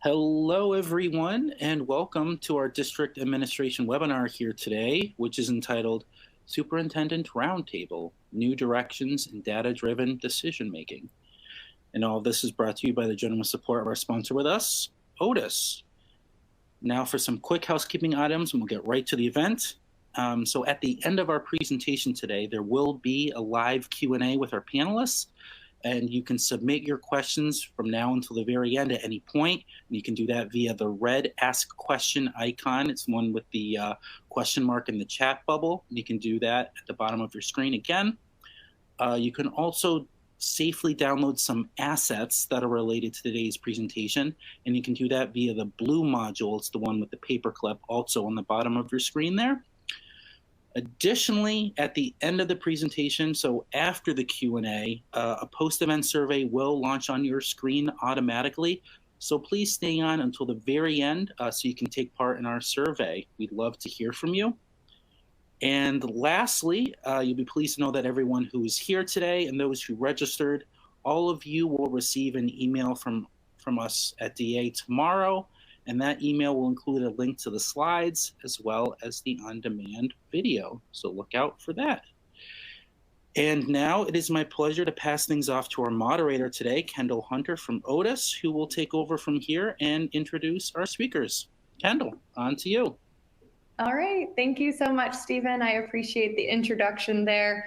Hello, everyone, and welcome to our district administration webinar here today, which is entitled Superintendent Roundtable, New Directions in Data-Driven Decision-Making. And all of this is brought to you by the generous support of our sponsor with us, Otus. Now for some quick housekeeping items, and we'll get right to the event. So at the end of our presentation today, there will be a live Q&A with our panelists. And you can submit your questions from now until the very end at any point. And you can do that via the red Ask Question icon. It's the one with the question mark in the chat bubble. You can do that at the bottom of your screen again. You can also safely download some assets that are related to today's presentation. And you can do that via the blue module. It's the one with the paperclip also on the bottom of your screen there. Additionally, at the end of the presentation, so after the Q&A, a post-event survey will launch on your screen automatically. So please stay on until the very end so you can take part in our survey. We'd love to hear from you. And lastly, you'll be pleased to know that everyone who is here today and those who registered, all of you will receive an email from us at DA tomorrow. And that email will include a link to the slides as well as the on-demand video. So look out for that. And now it is my pleasure to pass things off to our moderator today, Kendall Hunter from Otus, who will take over from here and introduce our speakers. Kendall, on to you. All right. Thank you so much, Stephen. I appreciate the introduction there.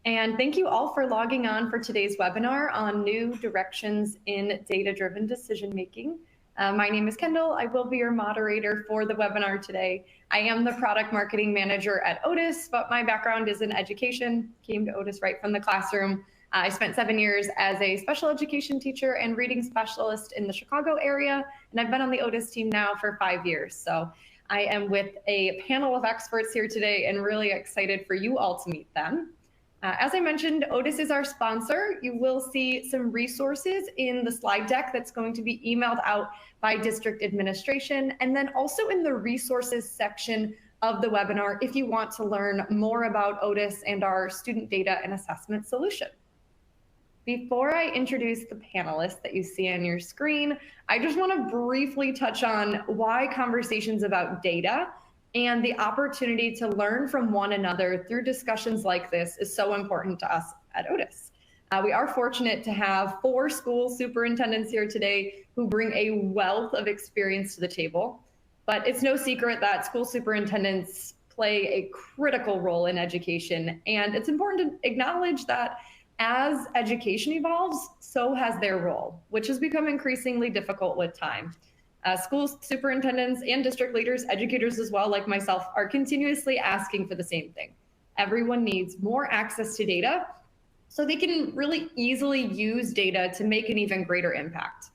And thank you all for logging on for today's webinar on new directions in data-driven decision-making. My name is Kendall. I will be your moderator for the webinar today. I am the product marketing manager at Otus, but my background is in education. Came to Otus right from the classroom. I spent 7 years as a special education teacher and reading specialist in the Chicago area, and I've been on the Otus team now for 5 years. So I am with a panel of experts here today and really excited for you all to meet them. As I mentioned, Otus is our sponsor. You will see some resources in the slide deck that's going to be emailed out by district administration, and then also in the resources section of the webinar if you want to learn more about Otus and our student data and assessment solution. Before I introduce the panelists that you see on your screen, I just want to briefly touch on why conversations about data and the opportunity to learn from one another through discussions like this is so important to us at Otus. We are fortunate to have 4 school superintendents here today who bring a wealth of experience to the table. But it's no secret that school superintendents play a critical role in education. And it's important to acknowledge that as education evolves, so has their role, which has become increasingly difficult with time. School superintendents and district leaders, educators as well, like myself, are continuously asking for the same thing. Everyone needs more access to data so they can really easily use data to make an even greater impact.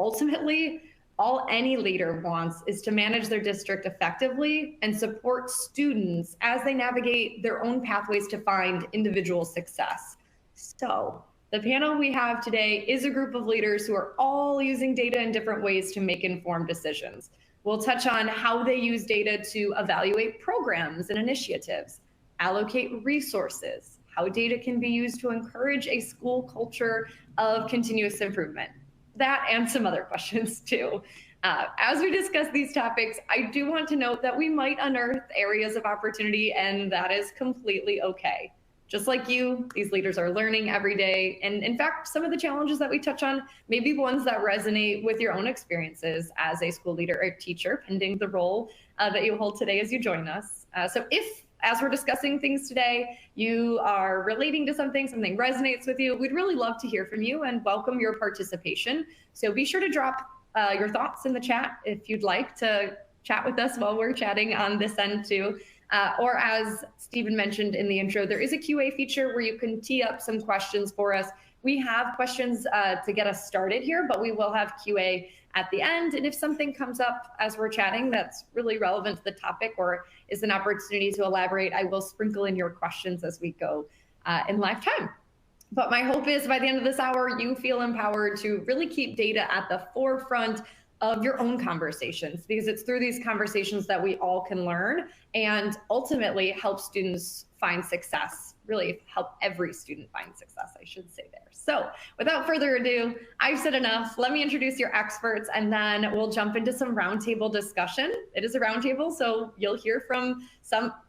Ultimately, all any leader wants is to manage their district effectively and support students as they navigate their own pathways to find individual success. So the panel we have today is a group of leaders who are all using data in different ways to make informed decisions. We'll touch on how they use data to evaluate programs and initiatives, allocate resources, how data can be used to encourage a school culture of continuous improvement. That and some other questions too. As we discuss these topics, I do want to note that we might unearth areas of opportunity, and that is completely okay. Just like you, these leaders are learning every day. And in fact, some of the challenges that we touch on may be ones that resonate with your own experiences as a school leader or teacher, pending the role that you hold today as you join us. So if, as we're discussing things today, you are relating to something resonates with you, we'd really love to hear from you and welcome your participation. So be sure to drop your thoughts in the chat if you'd like to chat with us while we're chatting on this end too. Or as Stephen mentioned in the intro, there is a QA feature where you can tee up some questions for us. We have questions to get us started here, but we will have QA at the end. And if something comes up as we're chatting that's really relevant to the topic or is an opportunity to elaborate, I will sprinkle in your questions as we go in live time. But my hope is by the end of this hour, you feel empowered to really keep data at the forefront of your own conversations, because it's through these conversations that we all can learn and ultimately help students find success, really help every student find success, I should say there. So without further ado, I've said enough. Let me introduce your experts, and then we'll jump into some roundtable discussion. It is a roundtable, so you'll hear from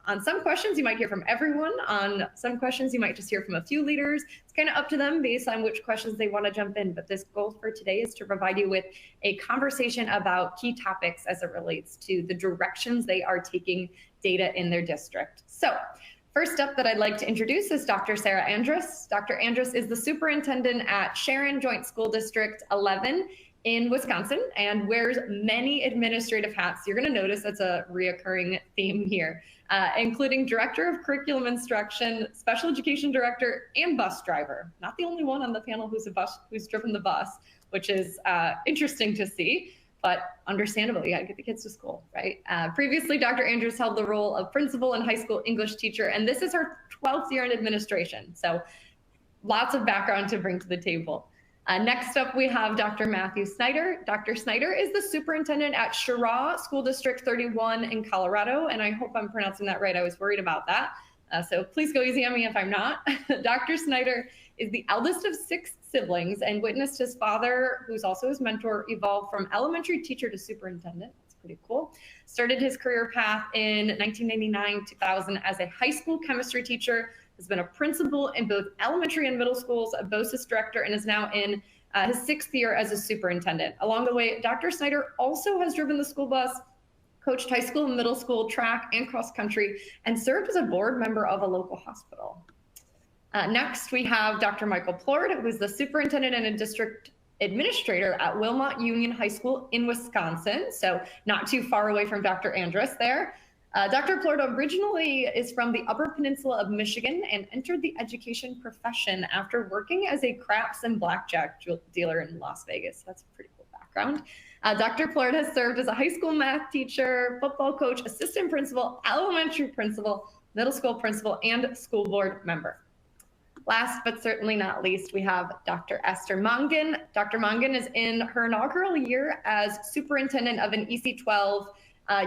on some questions, you might hear from everyone. On some questions, you might just hear from a few leaders. It's kind of up to them based on which questions they want to jump in. But this goal for today is to provide you with a conversation about key topics as it relates to the directions they are taking data in their district. So first up that I'd like to introduce is Dr. Sarah Andrus. Dr. Andrus is the superintendent at Sharon Joint School District 11 in Wisconsin and wears many administrative hats. You're going to notice that's a reoccurring theme here, including director of curriculum instruction, special education director, and bus driver. Not the only one on the panel who's driven the bus, which is interesting to see. But understandable, you gotta get the kids to school, right? Previously, Dr. Andrews held the role of principal and high school English teacher, and this is her 12th year in administration. So lots of background to bring to the table. Next up, we have Dr. Matthew Snyder. Dr. Snyder is the superintendent at Cheraw School District 31 in Colorado, and I hope I'm pronouncing that right. I was worried about that. So please go easy on me if I'm not. Dr. Snyder is the eldest of 6 siblings and witnessed his father, who's also his mentor, evolve from elementary teacher to superintendent. That's pretty cool. Started his career path in 1999-2000 as a high school chemistry teacher, has been a principal in both elementary and middle schools, a BOCES director, and is now in his 6th year as a superintendent. Along the way, Dr. Snyder also has driven the school bus, coached high school and middle school track and cross country, and served as a board member of a local hospital. Next, we have Dr. Michael Plord, who is the superintendent and a district administrator at Wilmot Union High School in Wisconsin, so not too far away from Dr. Andrus there. Dr. Plord originally is from the Upper Peninsula of Michigan and entered the education profession after working as a craps and blackjack dealer in Las Vegas. That's a pretty cool background. Dr. Plord has served as a high school math teacher, football coach, assistant principal, elementary principal, middle school principal, and school board member. Last but certainly not least, we have Dr. Esther Mongan. Dr. Mongan is in her inaugural year as superintendent of an EC12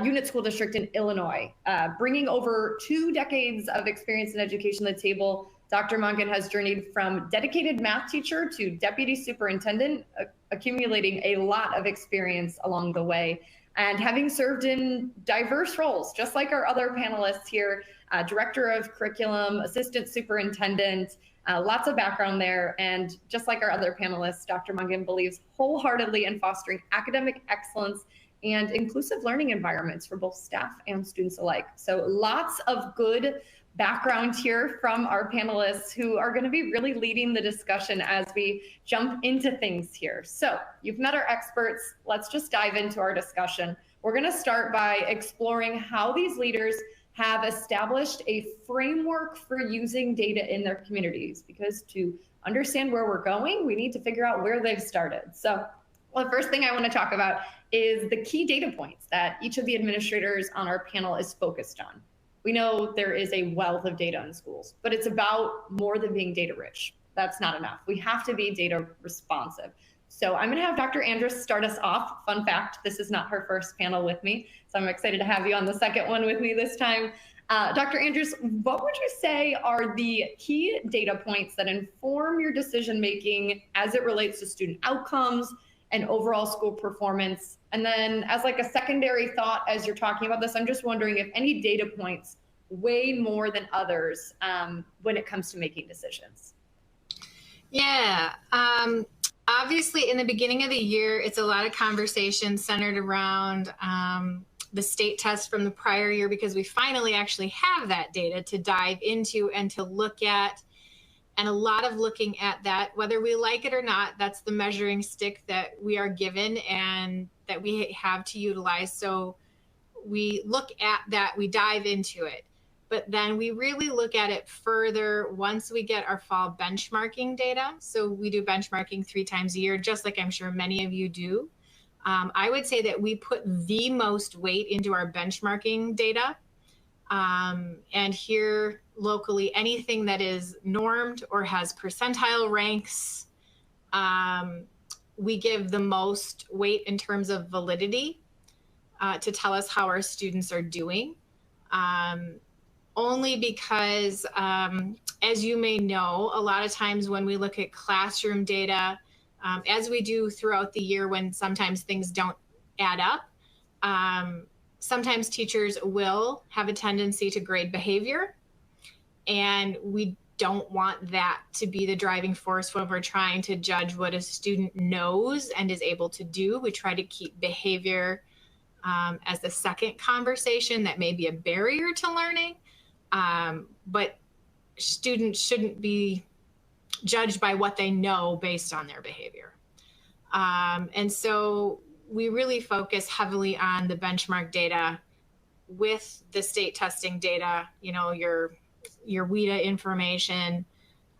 unit school district in Illinois. Bringing over 2 decades of experience in education to the table, Dr. Mongan has journeyed from dedicated math teacher to deputy superintendent, accumulating a lot of experience along the way. And having served in diverse roles, just like our other panelists here, director of curriculum, assistant superintendent, lots of background there. And just like our other panelists, Dr. Mongan believes wholeheartedly in fostering academic excellence and inclusive learning environments for both staff and students alike. So lots of good background here from our panelists who are going to be really leading the discussion as we jump into things here. So you've met our experts. Let's just dive into our discussion. We're going to start by exploring how these leaders have established a framework for using data in their communities, because to understand where we're going, we need to figure out where they've started. So well, the first thing I want to talk about is the key data points that each of the administrators on our panel is focused on. We know there is a wealth of data in schools, but it's about more than being data rich. That's not enough. We have to be data responsive. So I'm going to have Dr. Andrus start us off. Fun fact, this is not her first panel with me, so I'm excited to have you on the second one with me this time. Dr. Andrus, what would you say are the key data points that inform your decision-making as it relates to student outcomes and overall school performance? And then as like a secondary thought, as you're talking about this, I'm just wondering if any data points weigh more than others when it comes to making decisions. Yeah, obviously in the beginning of the year, it's a lot of conversation centered around the state test from the prior year, because we finally actually have that data to dive into and to look at. And a lot of looking at that, whether we like it or not, that's the measuring stick that we are given and that we have to utilize. So we look at that, we dive into it, but then we really look at it further once we get our fall benchmarking data. So we do benchmarking 3 times a year, just like I'm sure many of you do. I would say that we put the most weight into our benchmarking data. And here locally, anything that is normed or has percentile ranks, we give the most weight in terms of validity to tell us how our students are doing. only because, as you may know, a lot of times when we look at classroom data, as we do throughout the year when sometimes things don't add up, sometimes teachers will have a tendency to grade behavior, and we don't want that to be the driving force when we're trying to judge what a student knows and is able to do. We try to keep behavior as the second conversation that may be a barrier to learning, but students shouldn't be judged by what they know based on their behavior. And so we really focus heavily on the benchmark data with the state testing data, you know, your WIDA information,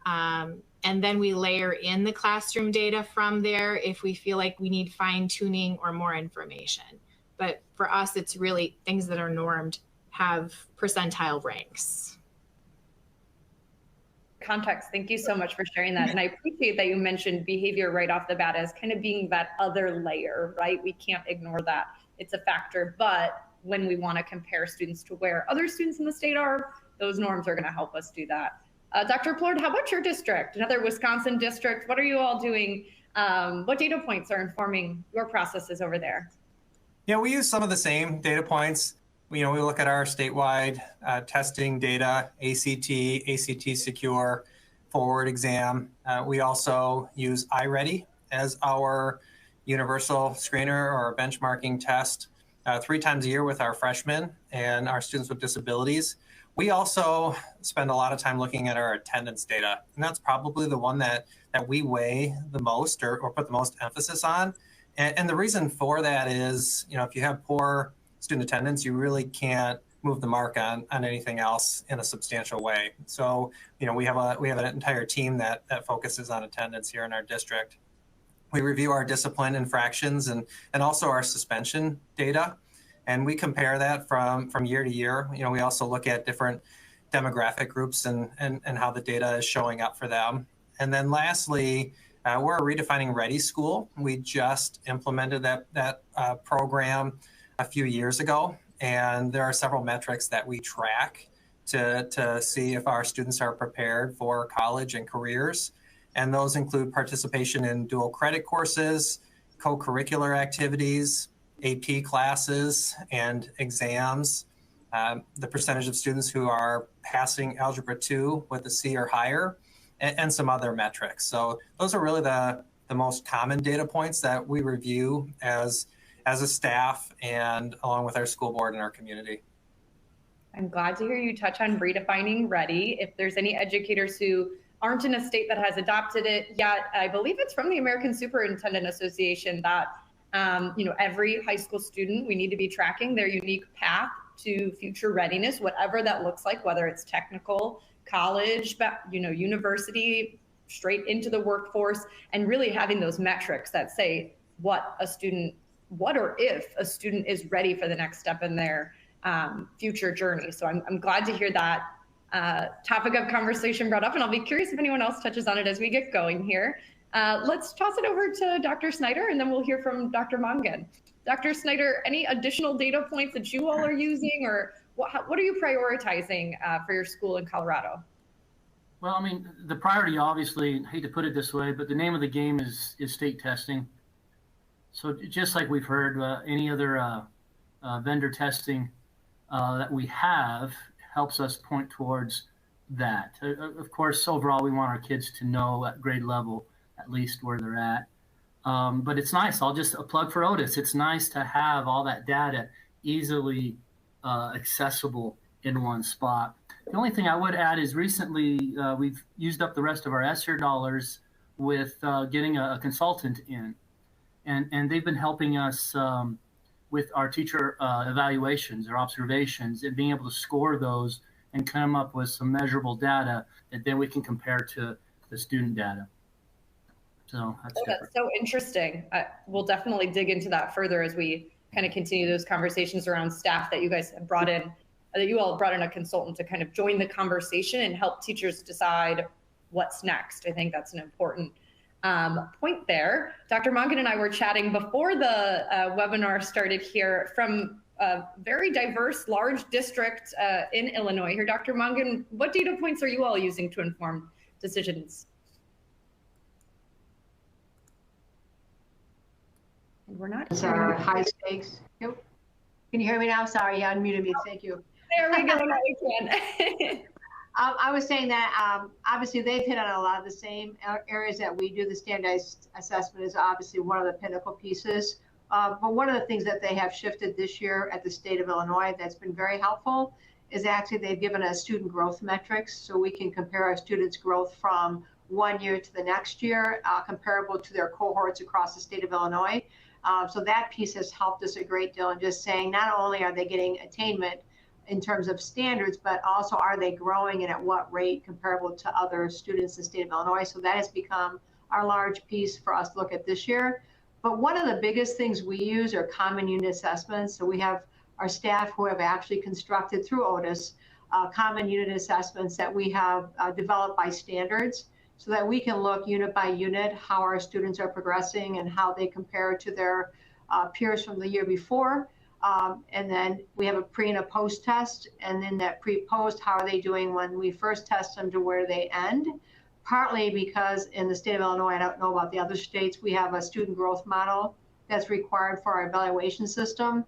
and then we layer in the classroom data from there if we feel like we need fine tuning or more information. But for us, it's really things that are normed have percentile ranks. Context. Thank you so much for sharing that. And I appreciate that you mentioned behavior right off the bat as kind of being that other layer, right? We can't ignore that. It's a factor, but when we want to compare students to where other students in the state are, those norms are going to help us do that. Dr. Plord, how about your district, another Wisconsin district? What are you all doing? What data points are informing your processes over there? Yeah, we use some of the same data points. We look at our statewide testing data, ACT Secure, Forward Exam. We also use iReady as our universal screener or benchmarking test 3 times a year with our freshmen and our students with disabilities. We also spend a lot of time looking at our attendance data, and that's probably the one that we weigh the most or put the most emphasis on. And the reason for that is, if you have poor student attendance, you really can't move the mark on anything else in a substantial way. So, we have an entire team that focuses on attendance here in our district. We review our discipline infractions and also our suspension data, and we compare that from year to year. We also look at different demographic groups and how the data is showing up for them. And then lastly, we're a Redefining Ready school. We just implemented that program a few years ago, and there are several metrics that we track to see if our students are prepared for college and careers. And those include participation in dual credit courses, co-curricular activities, AP classes, and exams, the percentage of students who are passing Algebra 2 with a C or higher, and some other metrics. So those are really the most common data points that we review as a staff and along with our school board and our community. I'm glad to hear you touch on Redefining Ready. If there's any educators who aren't in a state that has adopted it yet, I believe it's from the American Superintendent Association that every high school student, we need to be tracking their unique path to future readiness, whatever that looks like, whether it's technical, college, university, straight into the workforce, and really having those metrics that say what or if a student is ready for the next step in their future journey. So I'm glad to hear that topic of conversation brought up, and I'll be curious if anyone else touches on it as we get going here. Let's toss it over to Dr. Snyder, and then we'll hear from Dr. Mongan. Dr. Snyder, any additional data points that you all are using, or what are you prioritizing for your school in Colorado? Well, I mean, the priority, obviously, I hate to put it this way, but the name of the game is state testing. So just like we've heard, any other vendor testing that we have helps us point towards that. Of course, overall, we want our kids to know at grade level at least where they're at. But it's nice. I'll just plug for Otus. It's nice to have all that data easily accessible in one spot. The only thing I would add is recently we've used up the rest of our ESSER dollars with getting a consultant in. And they've been helping us with our teacher evaluations, our observations, and being able to score those and come up with some measurable data that then we can compare to the student data. So that's so interesting. We'll definitely dig into that further as we kind of continue those conversations around staff that you guys have brought in, that you all brought in a consultant to kind of join the conversation and help teachers decide what's next. I think that's an important point there. Dr. Mongan and I were chatting before the webinar started here. From a very diverse, large district in Illinois here. Dr. Mongan, what data points are you all using to inform decisions? And we're not hearing our high stakes. Yep. Can you hear me now? Sorry, you unmuted me. Thank you. There we go. Now we can. I was saying that obviously they've hit on a lot of the same areas that we do. The standardized assessment is obviously one of the pinnacle pieces. But one of the things that they have shifted this year at the state of Illinois that's been very helpful is actually they've given us student growth metrics, so we can compare our students' growth from one year to the next year, comparable to their cohorts across the state of Illinois. So that piece has helped us a great deal in just saying not only are they getting attainment in terms of standards, but also are they growing and at what rate comparable to other students in the state of Illinois. So that has become our large piece for us to look at this year. But one of the biggest things we use are common unit assessments. So we have our staff who have actually constructed through Otus common unit assessments that we have developed by standards, so that we can look unit by unit how our students are progressing and how they compare to their peers from the year before. And then we have a pre and a post test, and then that pre-post, how are they doing when we first test them to where they end? Partly because in the state of Illinois, I don't know about the other states, we have a student growth model that's required for our evaluation system.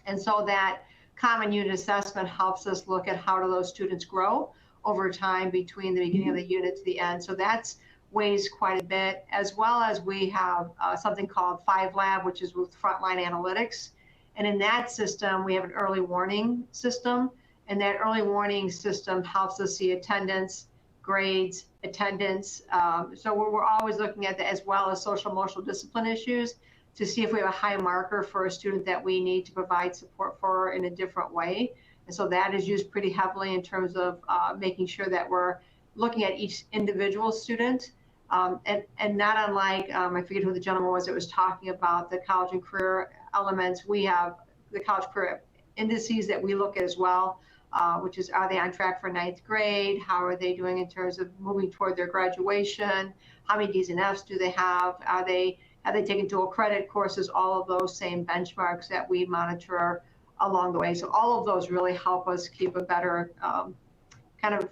And so that common unit assessment helps us look at how do those students grow over time between the beginning of the unit to the end. So that's weighs quite a bit, as well as we have something called 5 Lab, which is with frontline analytics. And in that system, we have an early warning system. And that early warning system helps us see attendance, grades, attendance. So we're always looking at that, as well as social emotional discipline issues, to see if we have a high marker for a student that we need to provide support for in a different way. And so that is used pretty heavily in terms of making sure that we're looking at each individual student. And not unlike, I forget who the gentleman was that was talking about the college and career elements, we have the college career indices that we look at as well, which is, are they on track for 9th grade? How are they doing in terms of moving toward their graduation? How many D's and F's do they have? Have they taken dual credit courses? All of those same benchmarks that we monitor along the way. So all of those really help us keep a better kind of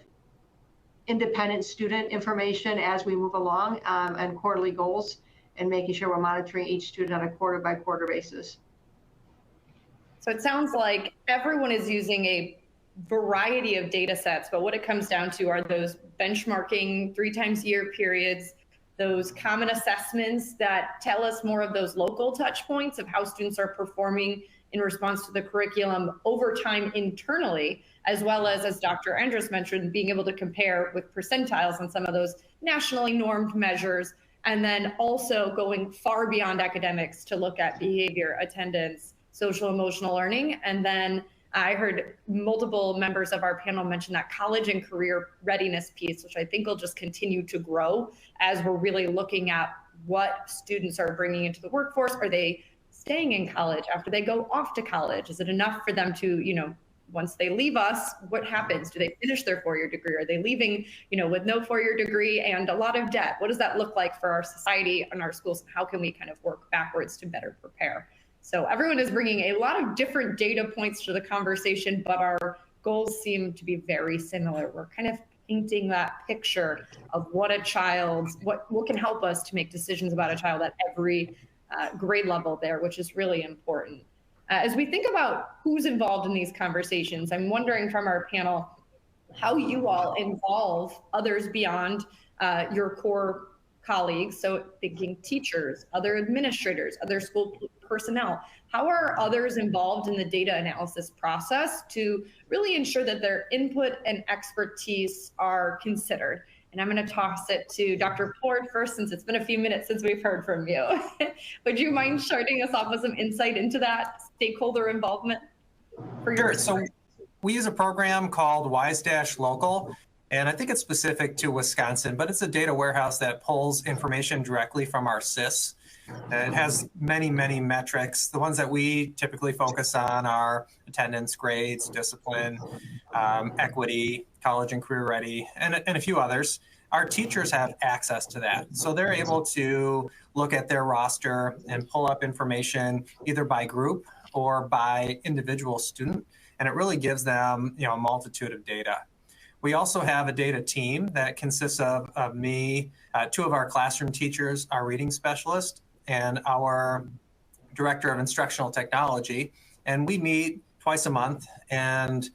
independent student information as we move along, and quarterly goals, and making sure we're monitoring each student on a quarter by quarter basis. So it sounds like everyone is using a variety of data sets, but what it comes down to are those benchmarking 3 times a year periods, those common assessments that tell us more of those local touch points of how students are performing in response to the curriculum over time internally, as well as Dr. Andrus mentioned, being able to compare with percentiles on some of those nationally normed measures, and then also going far beyond academics to look at behavior, attendance, social emotional learning. And then I heard multiple members of our panel mention that college and career readiness piece, which I think will just continue to grow as we're really looking at what students are bringing into the workforce. Are they staying in college after they go off to college? Is it enough for them to, once they leave us, what happens? Do they finish their 4-year degree? Are they leaving, with no 4-year degree and a lot of debt? What does that look like for our society and our schools? How can we kind of work backwards to better prepare? So everyone is bringing a lot of different data points to the conversation, but our goals seem to be very similar. We're kind of painting that picture of what can help us to make decisions about a child at every grade level there, which is really important. As we think about who's involved in these conversations, I'm wondering from our panel how you all involve others beyond your core colleagues. So thinking teachers, other administrators, other school personnel. How are others involved in the data analysis process to really ensure that their input and expertise are considered? And I'm going to toss it to Dr. Plourde first, since it's been a few minutes since we've heard from you. Would you mind starting us off with some insight into that stakeholder involvement? Sure. So we use a program called Wise-Local, and I think it's specific to Wisconsin, but it's a data warehouse that pulls information directly from our SIS. And it has many, many metrics. The ones that we typically focus on are attendance, grades, discipline, equity, college and career ready, and a few others. our teachers have access to that. So they're able to look at their roster and pull up information either by group or by individual student. And it really gives them, a multitude of data. We also have a data team that consists of me, two of our classroom teachers, our reading specialist, and our director of instructional technology. And we meet twice a month, and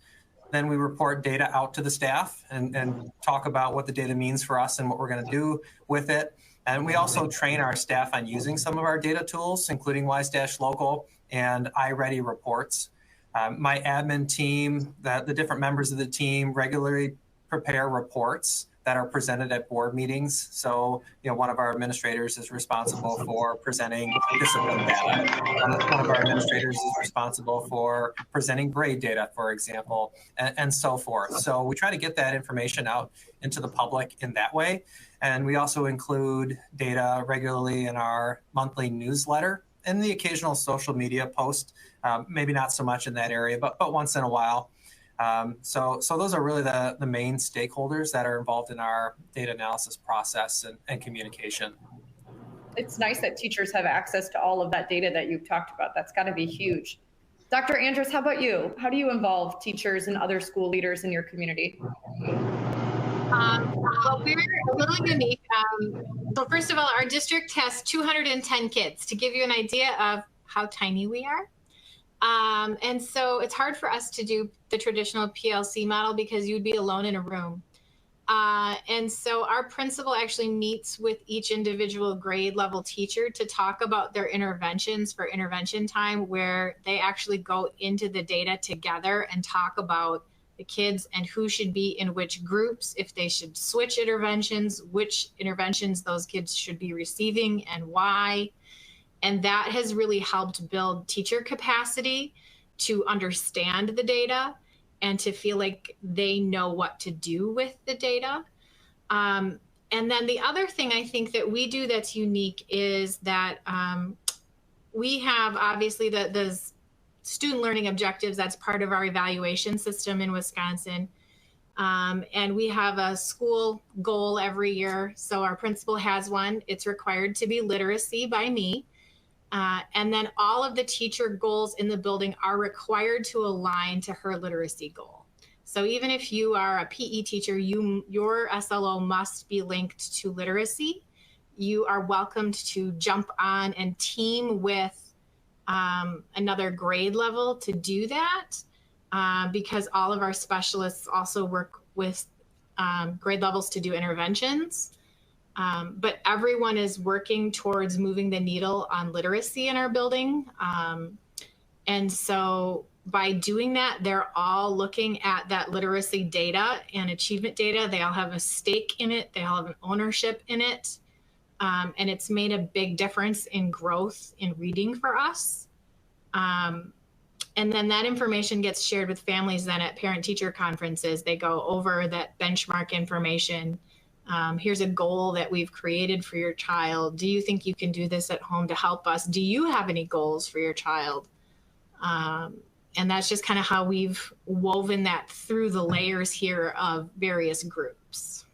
then we report data out to the staff and talk about what the data means for us and what we're going to do with it. And we also train our staff on using some of our data tools, including Wise-Local and iReady reports. My admin team, the different members of the team regularly prepare reports that are presented at board meetings. So, one of our administrators is responsible for presenting discipline data. One of our administrators is responsible for presenting grade data, for example, and so forth. So we try to get that information out into the public in that way. And we also include data regularly in our monthly newsletter and the occasional social media post, maybe not so much in that area, but once in a while. So those are really the main stakeholders that are involved in our data analysis process and communication. It's nice that teachers have access to all of that data that you've talked about. That's got to be huge. Dr. Andrus, how about you? How do you involve teachers and other school leaders in your community? Well, we're a little unique. So first of all, our district has 210 kids, to give you an idea of how tiny we are. And so it's hard for us to do the traditional PLC model because you'd be alone in a room. And so our principal actually meets with each individual grade level teacher to talk about their interventions for intervention time, where they actually go into the data together and talk about the kids and who should be in which groups, if they should switch interventions, which interventions those kids should be receiving and why. And that has really helped build teacher capacity to understand the data and to feel like they know what to do with the data. And then the other thing I think that we do that's unique is that we have obviously the student learning objectives. That's part of our evaluation system in Wisconsin. And we have a school goal every year. So our principal has one. It's required to be literacy by me. And then all of the teacher goals in the building are required to align to her literacy goal. So even if you are a PE teacher, your SLO must be linked to literacy. You are welcomed to jump on and team with another grade level to do that, because all of our specialists also work with grade levels to do interventions. But everyone is working towards moving the needle on literacy in our building. And so by doing that, they're all looking at that literacy data and achievement data. They all have a stake in it. They all have an ownership in it. And it's made a big difference in growth in reading for us. And then that information gets shared with families then at parent-teacher conferences. They go over that benchmark information. Here's a goal that we've created for your child. Do you think you can do this at home to help us? Do you have any goals for your child? And that's just kind of how we've woven that through the layers here of various groups.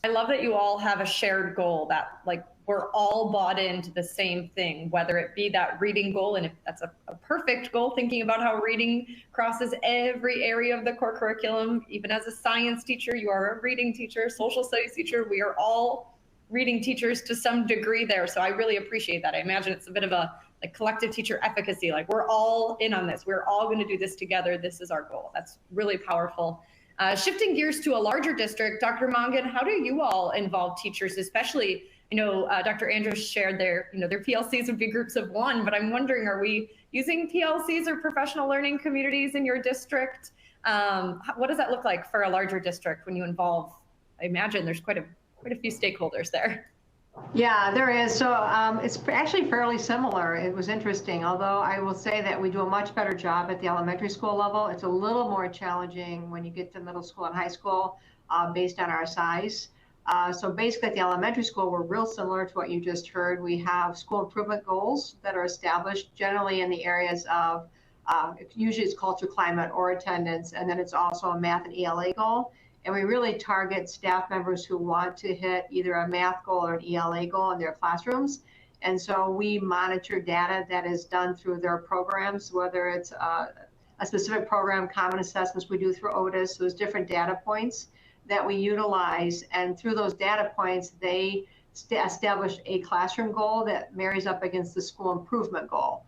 I love that you all have a shared goal, that like we're all bought into the same thing, whether it be that reading goal, and if that's a perfect goal, thinking about how reading crosses every area of the core curriculum. Even as a science teacher, you are a reading teacher, social studies teacher. We are all reading teachers to some degree there. So I really appreciate that. I imagine it's a bit of a like collective teacher efficacy, like we're all in on this. We're all going to do this together. This is our goal. That's really powerful. Shifting gears to a larger district, Dr. Mongan, how do you all involve teachers, especially, Dr. Andrus shared their PLCs would be groups of one, but I'm wondering, are we using PLCs or professional learning communities in your district? What does that look like for a larger district when you involve, I imagine there's quite a few stakeholders there. Yeah, there is. So it's actually fairly similar. It was interesting, although I will say that we do a much better job at the elementary school level. It's a little more challenging when you get to middle school and high school based on our size. So basically at the elementary school, we're real similar to what you just heard. We have school improvement goals that are established generally in the areas of, usually it's culture, climate, or attendance, and then it's also a math and ELA goal. And we really target staff members who want to hit either a math goal or an ELA goal in their classrooms. And so we monitor data that is done through their programs, whether it's a specific program, common assessments we do through Otus, those different data points that we utilize. And through those data points, they establish a classroom goal that marries up against the school improvement goal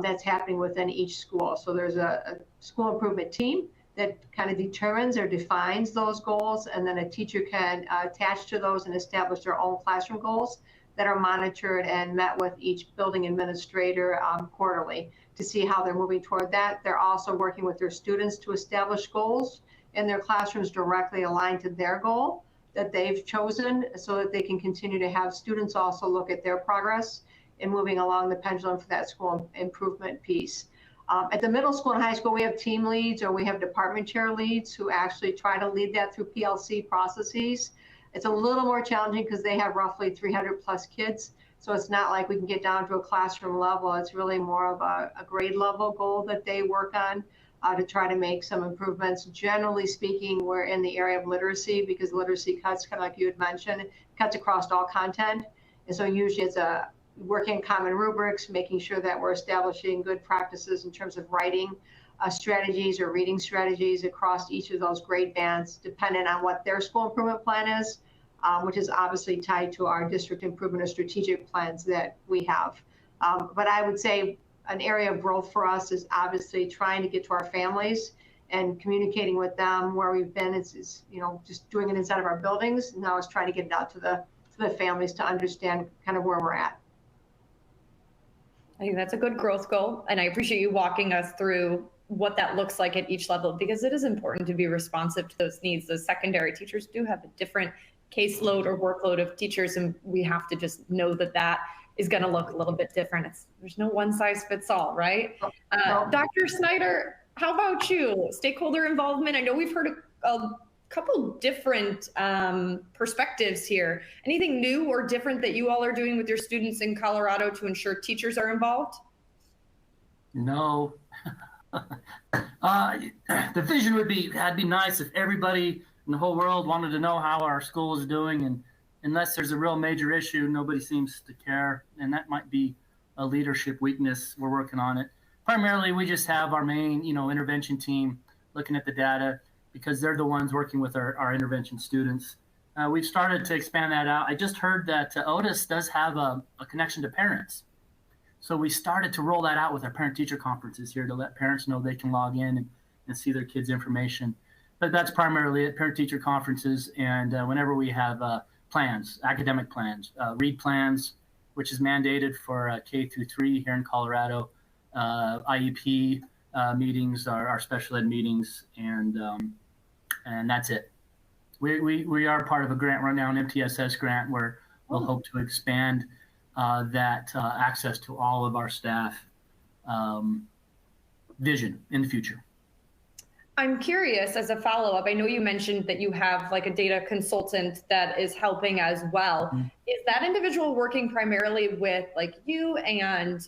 that's happening within each school. So there's a school improvement team that kind of determines or defines those goals, and then a teacher can attach to those and establish their own classroom goals that are monitored and met with each building administrator quarterly to see how they're moving toward that. They're also working with their students to establish goals in their classrooms directly aligned to their goal that they've chosen, so that they can continue to have students also look at their progress in moving along the pendulum for that school improvement piece. At the middle school and high school, we have team leads or we have department chair leads who actually try to lead that through PLC processes. It's a little more challenging because they have roughly 300 plus kids. So it's not like we can get down to a classroom level. It's really more of a grade level goal that they work on to try to make some improvements. Generally speaking, we're in the area of literacy because literacy cuts, kind of like you had mentioned, cuts across all content. And so usually it's working common rubrics, making sure that we're establishing good practices in terms of writing strategies or reading strategies across each of those grade bands, depending on what their school improvement plan is, which is obviously tied to our district improvement or strategic plans that we have. But I would say an area of growth for us is obviously trying to get to our families and communicating with them. Where we've been is just doing it inside of our buildings. Now it's trying to get it out to the families to understand kind of where we're at. I think that's a good growth goal. And I appreciate you walking us through what that looks like at each level, because it is important to be responsive to those needs. Those secondary teachers do have a different caseload or workload of teachers, and we have to just know that that is going to look a little bit different. There's no one size fits all, right? Dr. Snyder, how about you? Stakeholder involvement. I know we've heard a couple different perspectives here. Anything new or different that you all are doing with your students in Colorado to ensure teachers are involved? No. The vision would be, that'd be nice if everybody in the whole world wanted to know how our school is doing, and unless there's a real major issue, nobody seems to care, and that might be a leadership weakness. We're working on it. Primarily, we just have our main, intervention team looking at the data because they're the ones working with our intervention students. We've started to expand that out. I just heard that Otus does have a connection to parents. So we started to roll that out with our parent-teacher conferences here to let parents know they can log in and see their kids' information. But that's primarily at parent-teacher conferences, and whenever we have plans, academic plans, read plans, which is mandated for K through 3 here in Colorado, IEP meetings, our special ed meetings, and that's it. We are part of a grant right now, an MTSS grant, where we'll hope to expand that access to all of our staff vision in the future. I'm curious, as a follow-up, I know you mentioned that you have like a data consultant that is helping as well. Mm-hmm. Is that individual working primarily with like you and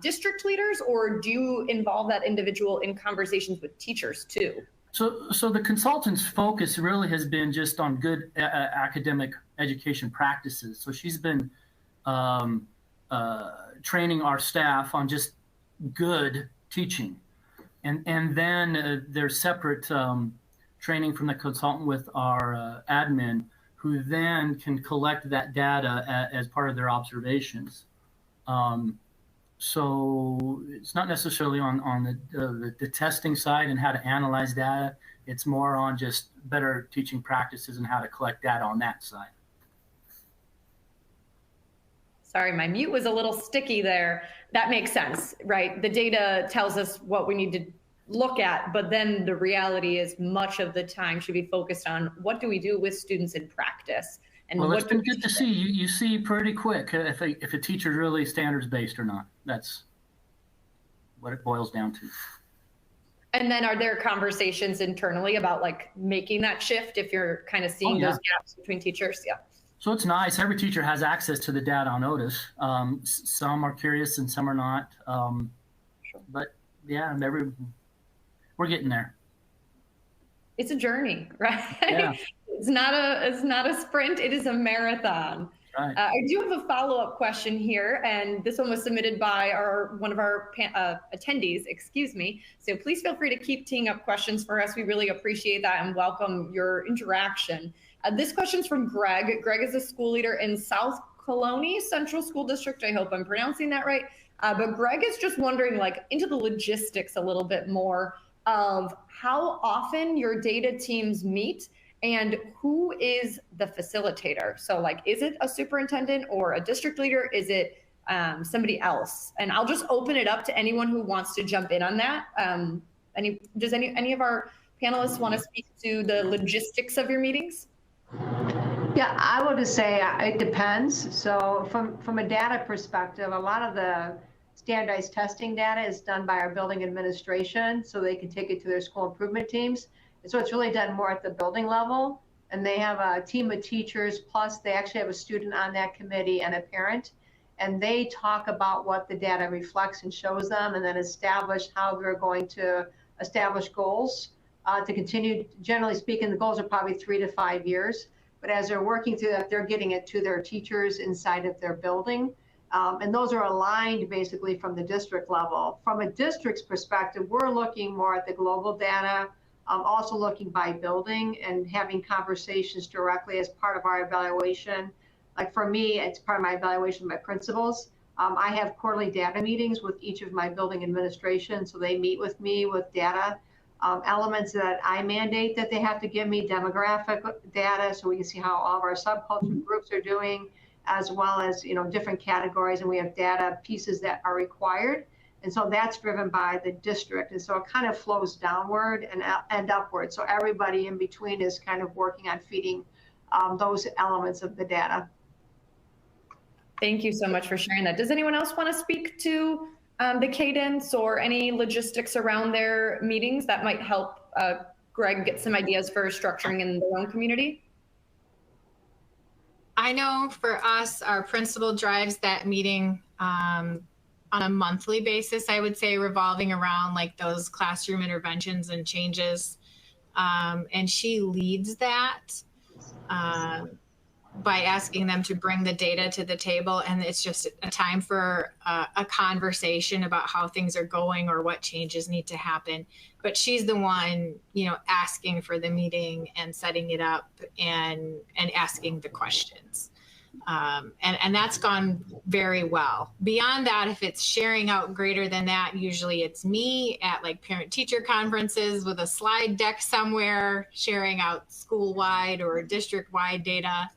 district leaders, or do you involve that individual in conversations with teachers too? So the consultant's focus really has been just on good academic education practices. So she's been training our staff on just good teaching. And then there's separate training from the consultant with our admin, who then can collect that data as part of their observations. So it's not necessarily on the testing side and how to analyze data. It's more on just better teaching practices and how to collect data on that side. Sorry, my mute was a little sticky there. That makes sense, right? The data tells us what we need to look at, but then the reality is much of the time should be focused on what do we do with students in practice. And well, it's been good to see. You see pretty quick if a teacher's really standards-based or not. That's what it boils down to. And then are there conversations internally about like making that shift if you're kind of seeing those gaps between teachers? Yeah. So it's nice. Every teacher has access to the data on Otus. Some are curious and some are not. Sure. But yeah, we're getting there. it's a journey, right? Yeah. It's not a sprint, it is a marathon. Right. I do have a follow-up question here, and this one was submitted by one of our attendees, excuse me. So please feel free to keep teeing up questions for us. We really appreciate that and welcome your interaction. This question's from Greg. Greg is a school leader in South Colony Central School District. I hope I'm pronouncing that right. But Greg is just wondering, like, into the logistics a little bit more of how often your data teams meet and who is the facilitator. So, like, is it a superintendent or a district leader? Is it somebody else? And I'll just open it up to anyone who wants to jump in on that. Does any of our panelists want to speak to the logistics of your meetings? Yeah, I would just say it depends. So from a data perspective, a lot of the standardized testing data is done by our building administration, so they can take it to their school improvement teams. And so it's really done more at the building level. And they have a team of teachers, plus they actually have a student on that committee and a parent. And they talk about what the data reflects and shows them, and then establish how they're going to establish goals to continue. Generally speaking, the goals are probably 3 to 5 years. But as they're working through that, they're getting it to their teachers inside of their building. And those are aligned basically from the district level. From a district's perspective, we're looking more at the global data, also looking by building and having conversations directly as part of our evaluation. Like for me, it's part of my evaluation of my principals. I have quarterly data meetings with each of my building administration, so they meet with me with data. Elements that I mandate that they have to give me, demographic data, so we can see how all of our subculture groups are doing, as well as, you know, different categories, and we have data pieces that are required. And so that's driven by the district. And so it kind of flows downward and upward. So everybody in between is kind of working on feeding those elements of the data. Thank you so much for sharing that. Does anyone else want to speak to the cadence or any logistics around their meetings that might help Greg get some ideas for structuring in their own community? I know for us, our principal drives that meeting on a monthly basis, I would say, revolving around like those classroom interventions and changes. And she leads that by asking them to bring the data to the table. And it's just a time for a conversation about how things are going or what changes need to happen. But she's the one, you know, asking for the meeting and setting it up and asking the questions. And that's gone very well. Beyond that, if it's sharing out greater than that, usually it's me at like parent-teacher conferences with a slide deck somewhere, sharing out school-wide or district-wide data.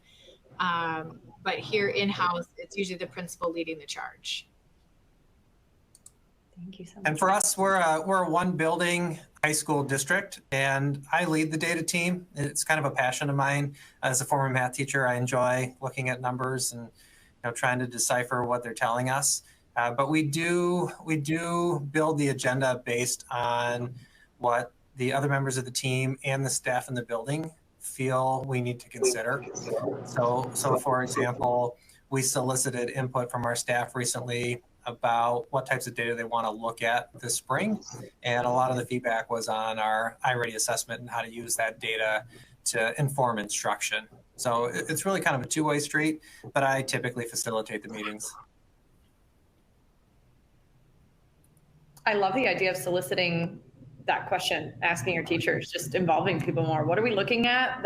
But here in-house, it's usually the principal leading the charge. Thank you so much. And for us, we're a one building high school district, and I lead the data team. It's kind of a passion of mine. As a former math teacher, I enjoy looking at numbers and, you know, trying to decipher what they're telling us. But we do build the agenda based on what the other members of the team and the staff in the building feel we need to consider. So for example, we solicited input from our staff recently about what types of data they want to look at this spring. And a lot of the feedback was on our iReady assessment and how to use that data to inform instruction. So it's really kind of a two-way street, but I typically facilitate the meetings. I love the idea of soliciting that question, asking your teachers, just involving people more. What are we looking at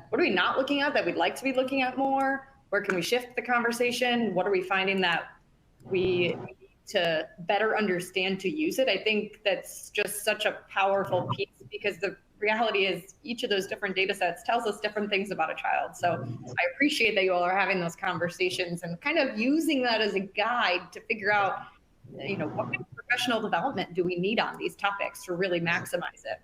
what are we not looking at that we'd like to be looking at more? Where can we shift the conversation? What are we finding that we need to better understand to use it? I think that's just such a powerful piece, because the reality is each of those different data sets tells us different things about a child. So I appreciate that you all are having those conversations and kind of using that as a guide to figure out, you know, what kind of professional development do we need on these topics to really maximize it.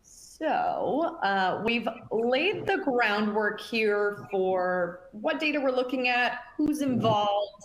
So we've laid the groundwork here for what data we're looking at, who's involved.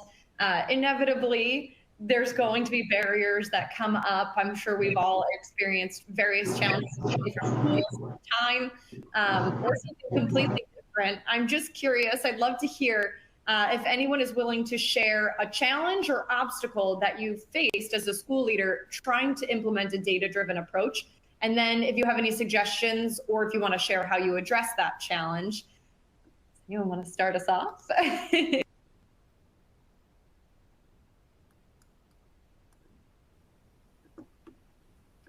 Inevitably, there's going to be barriers that come up. I'm sure we've all experienced various challenges with different tools, time, or something completely different. I'm just curious. I'd love to hear if anyone is willing to share a challenge or obstacle that you faced as a school leader trying to implement a data-driven approach. And then if you have any suggestions or if you want to share how you address that challenge, you want to start us off?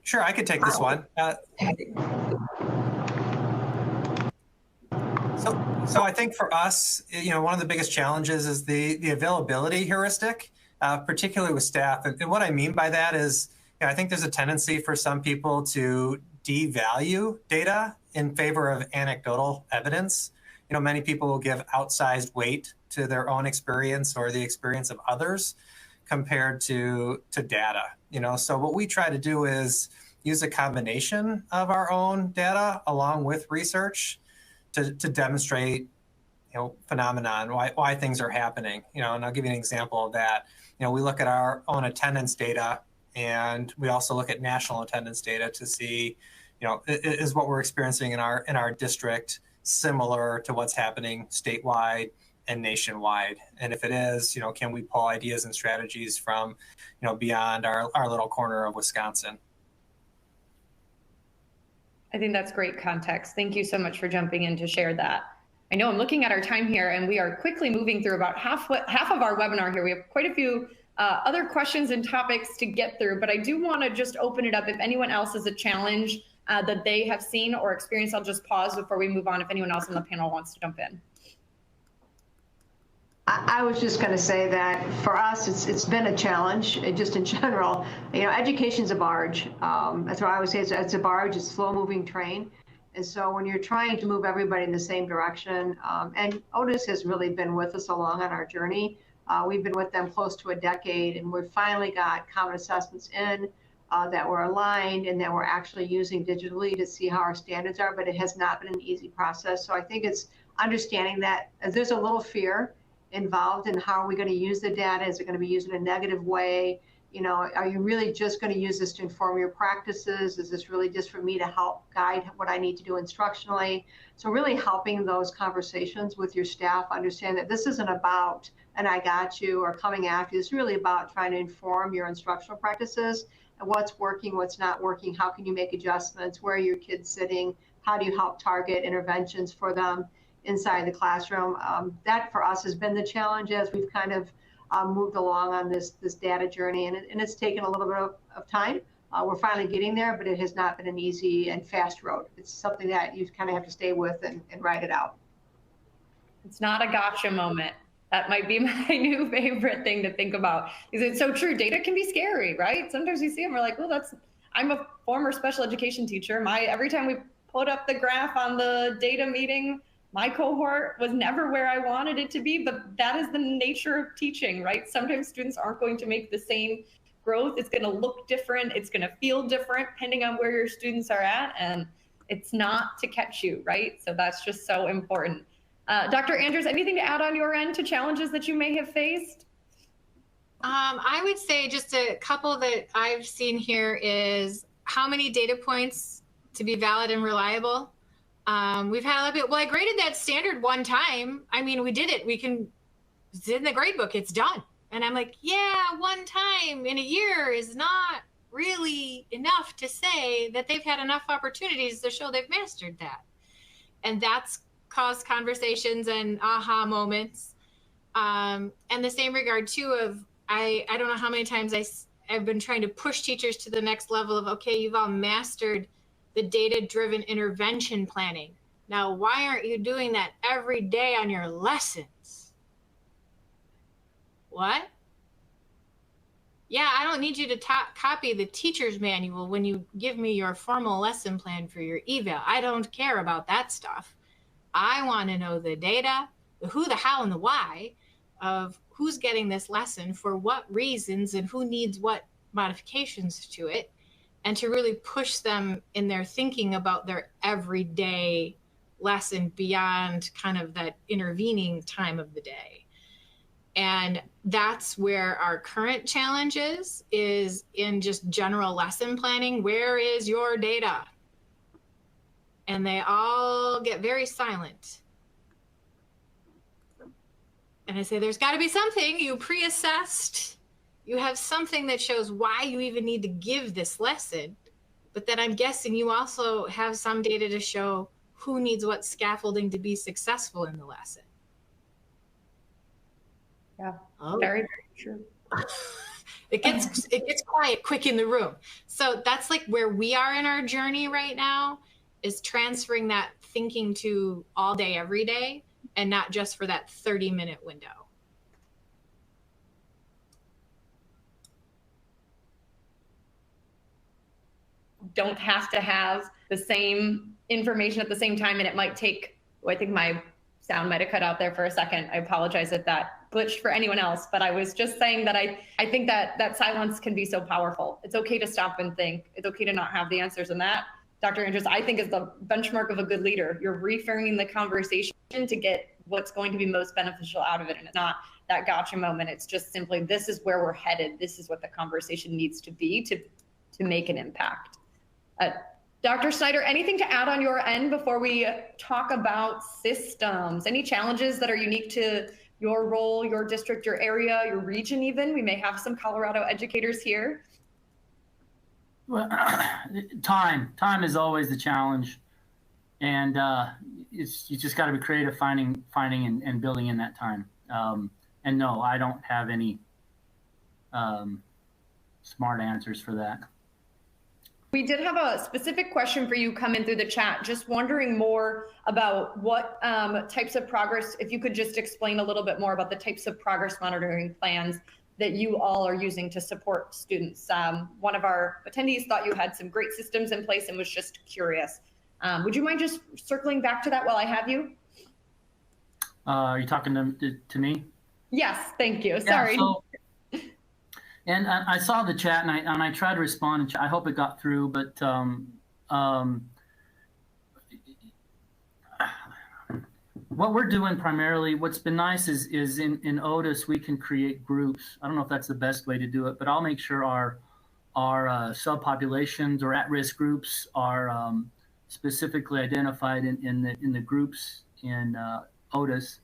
Sure, I could take this one. So I think for us, one of the biggest challenges is the availability heuristic, particularly with staff. And what I mean by that is, I think there's a tendency for some people to devalue data in favor of anecdotal evidence. Many people will give outsized weight to their own experience or the experience of others compared to data. So what we try to do is use a combination of our own data along with research to demonstrate, phenomenon, why things are happening. And I'll give you an example of that. We look at our own attendance data, and we also look at national attendance data to see, is what we're experiencing in our district similar to what's happening statewide and nationwide? And if it is, can we pull ideas and strategies from, beyond our little corner of Wisconsin? I think that's great context. Thank you so much for jumping in to share that. I know I'm looking at our time here, and we are quickly moving through about half of our webinar here. We have quite a few other questions and topics to get through, but I do want to just open it up. If anyone else has a challenge that they have seen or experienced, I'll just pause before we move on if anyone else on the panel wants to jump in. I was just going to say that for us, it's been a challenge, just in general. Education's a barge. That's what I always say. It's a barge. It's a slow-moving train. And so when you're trying to move everybody in the same direction, and Otus has really been with us along on our journey. We've been with them close to a decade, and we've finally got common assessments in that we're aligned and that we're actually using digitally to see how our standards are, but it has not been an easy process. So I think it's understanding that there's a little fear involved in how are we going to use the data? Is it going to be used in a negative way? Are you really just going to use this to inform your practices? Is this really just for me to help guide what I need to do instructionally? So really helping those conversations with your staff understand that this isn't about an I got you or coming after you. It's really about trying to inform your instructional practices and what's working, what's not working, how can you make adjustments, where are your kids sitting, how do you help target interventions for them inside the classroom. That for us has been the challenge as we've kind of moved along on this data journey, and it's taken a little bit of time. We're finally getting there, but it has not been an easy and fast road. It's something that you kind of have to stay with and ride it out. It's not a gotcha moment. That might be my new favorite thing to think about. Because it's so true. Data can be scary, right? Sometimes we see them, we're like, well, I'm a former special education teacher. Every time we put up the graph on the data meeting, my cohort was never where I wanted it to be, but that is the nature of teaching, right? Sometimes students aren't going to make the same growth. It's going to look different. It's going to feel different depending on where your students are at, and it's not to catch you, right? So that's just so important. Dr. Andrews, anything to add on your end to challenges that you may have faced? I would say just a couple that I've seen here is how many data points to be valid and reliable. We've had a little bit, well, I graded that standard one time. I mean, we did it. It's in the grade book, it's done. And I'm like, yeah, one time in a year is not really enough to say that they've had enough opportunities to show they've mastered that. And that's caused conversations and aha moments. And the same regard too of, I don't know how many times I've been trying to push teachers to the next level of, okay, you've all mastered the data-driven intervention planning. Now, why aren't you doing that every day on your lessons? What? Yeah, I don't need you to copy the teacher's manual when you give me your formal lesson plan for your eval. I don't care about that stuff. I want to know the data, the who, the how, and the why of who's getting this lesson for what reasons and who needs what modifications to it, and to really push them in their thinking about their everyday lesson beyond kind of that intervening time of the day. And that's where our current challenge is in just general lesson planning. Where is your data? And they all get very silent. And I say, there's got to be something. You pre-assessed. You have something that shows why you even need to give this lesson. But then I'm guessing you also have some data to show who needs what scaffolding to be successful in the lesson. Yeah, Oh. very, very true. It gets quiet quick in the room. So that's like where we are in our journey right now, is transferring that thinking to all day, every day, and not just for that 30-minute window. Don't have to have the same information at the same time, and it might take, I think my sound might have cut out there for a second. I apologize if that glitched for anyone else, but I was just saying that I think that silence can be so powerful. It's okay to stop and think. It's okay to not have the answers, and that, Dr. Andrews, I think is the benchmark of a good leader. You're reframing the conversation to get what's going to be most beneficial out of it, and it's not that gotcha moment. It's just simply, this is where we're headed. This is what the conversation needs to be to make an impact. Dr. Snyder, anything to add on your end before we talk about systems? Any challenges that are unique to your role, your district, your area, your region even? We may have some Colorado educators here. Well, time is always the challenge. And you just got to be creative finding and building in that time. And no, I don't have any smart answers for that. We did have a specific question for you come in through the chat, just wondering more about what types of progress, if you could just explain a little bit more about the types of progress monitoring plans that you all are using to support students. One of our attendees thought you had some great systems in place and was just curious. Would you mind just circling back to that while I have you? Are you talking to me? Yes, thank you. Sorry. Yeah, and I saw the chat, and I tried to respond. I hope it got through, but what we're doing primarily, what's been nice is in Otus we can create groups. I don't know if that's the best way to do it, but I'll make sure our subpopulations or at-risk groups are specifically identified in the groups in Otus,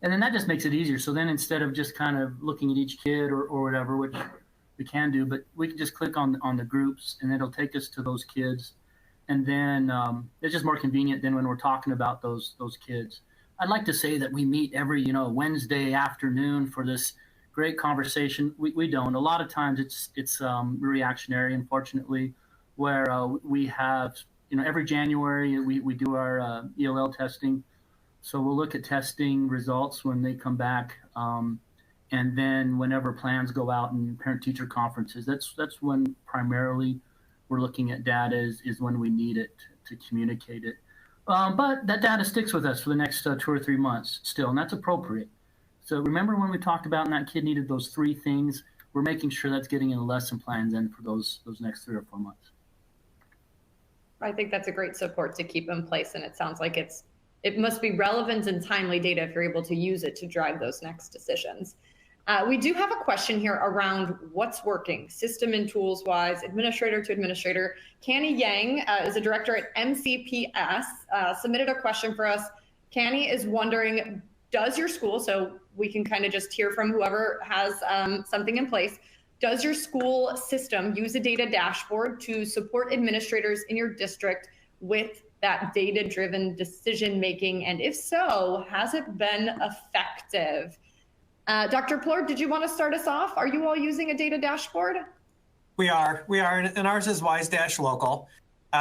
and then that just makes it easier. So then instead of just kind of looking at each kid or whatever, which we can do, but we can just click on the groups and it'll take us to those kids. And then it's just more convenient than when we're talking about those kids. I'd like to say that we meet every, Wednesday afternoon for this great conversation. We don't. A lot of times it's reactionary, unfortunately, where we have, every January we do our ELL testing. So we'll look at testing results when they come back. And then whenever plans go out in parent-teacher conferences, that's when primarily we're looking at data is when we need it to communicate it. But that data sticks with us for the next 2 or 3 months still, and that's appropriate. So remember when we talked about and that kid needed those 3 things, we're making sure that's getting in the lesson plans then for those next 3 or 4 months. I think that's a great support to keep in place, and it sounds like it must be relevant and timely data if you're able to use it to drive those next decisions. We do have a question here around what's working, system and tools wise, administrator to administrator. Canny Yang is a director at MCPS, submitted a question for us. Canny is wondering, does your school, so we can kind of just hear from whoever has something in place, does your school system use a data dashboard to support administrators in your district with that data-driven decision-making? And if so, has it been effective? Dr. Plord, did you want to start us off? Are you all using a data dashboard? We are, and ours is WiseDashLocal.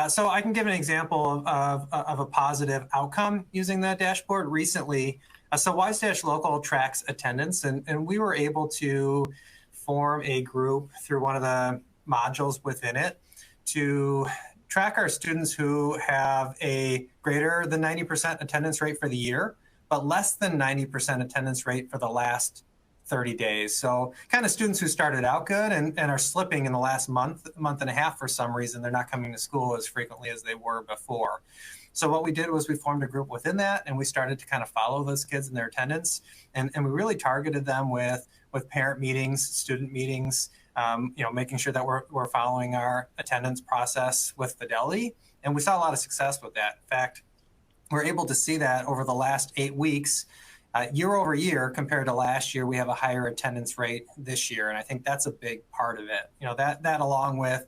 So I can give an example of a positive outcome using that dashboard recently. So WiseDashLocal tracks attendance, and we were able to form a group through one of the modules within it to track our students who have a greater than 90% attendance rate for the year, but less than 90% attendance rate for the last 30 days. So kind of students who started out good and are slipping in the last month and a half for some reason. They're not coming to school as frequently as they were before. So what we did was we formed a group within that, and we started to kind of follow those kids and their attendance. And we really targeted them with parent meetings, student meetings, making sure that we're following our attendance process with fidelity. And we saw a lot of success with that. In fact, we're able to see that over the last 8 weeks, Year over year, compared to last year, we have a higher attendance rate this year, and I think that's a big part of it. That along with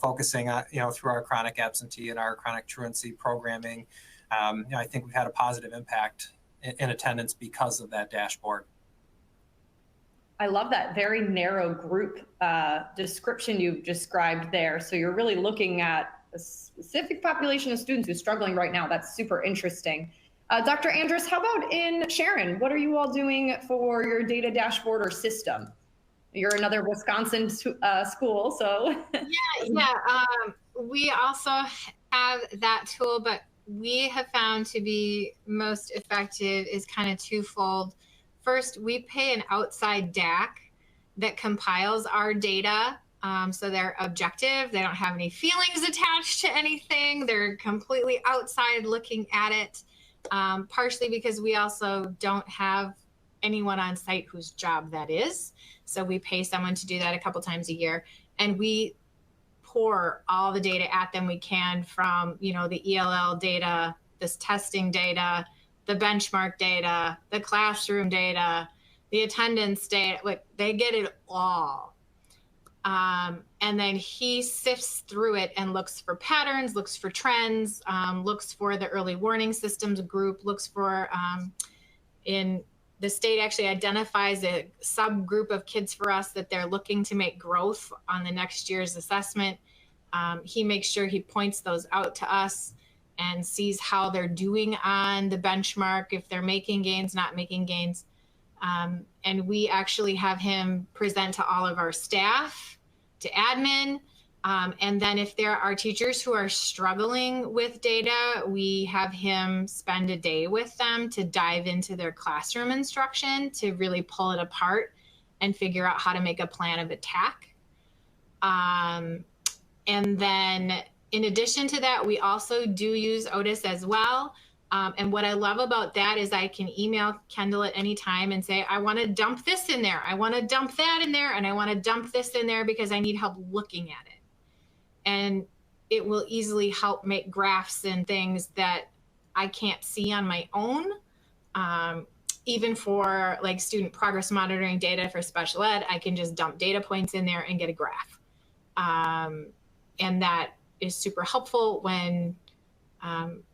focusing on through our chronic absentee and our chronic truancy programming, I think we've had a positive impact in attendance because of that dashboard. I love that very narrow group description you described there. So you're really looking at a specific population of students who's struggling right now. That's super interesting. Dr. Andrus, how about in Sharon? What are you all doing for your data dashboard or system? You're another Wisconsin school, so. We also have that tool, but we have found to be most effective is kind of twofold. First, we pay an outside DAC that compiles our data. So they're objective. They don't have any feelings attached to anything. They're completely outside looking at it. Partially because we also don't have anyone on site whose job that is. So we pay someone to do that a couple times a year. And we pour all the data at them we can from, the ELL data, this testing data, the benchmark data, the classroom data, the attendance data. Like, they get it all. And then he sifts through it and looks for patterns, looks for trends, looks for the early warning systems group, looks for, in the state actually identifies a subgroup of kids for us that they're looking to make growth on the next year's assessment. He makes sure he points those out to us and sees how they're doing on the benchmark, if they're making gains, not making gains. And we actually have him present to all of our staff, to admin. And then if there are teachers who are struggling with data, we have him spend a day with them to dive into their classroom instruction to really pull it apart and figure out how to make a plan of attack. And then in addition to that, we also do use Otus as well. And what I love about that is I can email Kendall at any time and say, I want to dump this in there. I want to dump that in there. And I want to dump this in there because I need help looking at it. And it will easily help make graphs and things that I can't see on my own. Even for like student progress monitoring data for special ed, I can just dump data points in there and get a graph. And that is super helpful when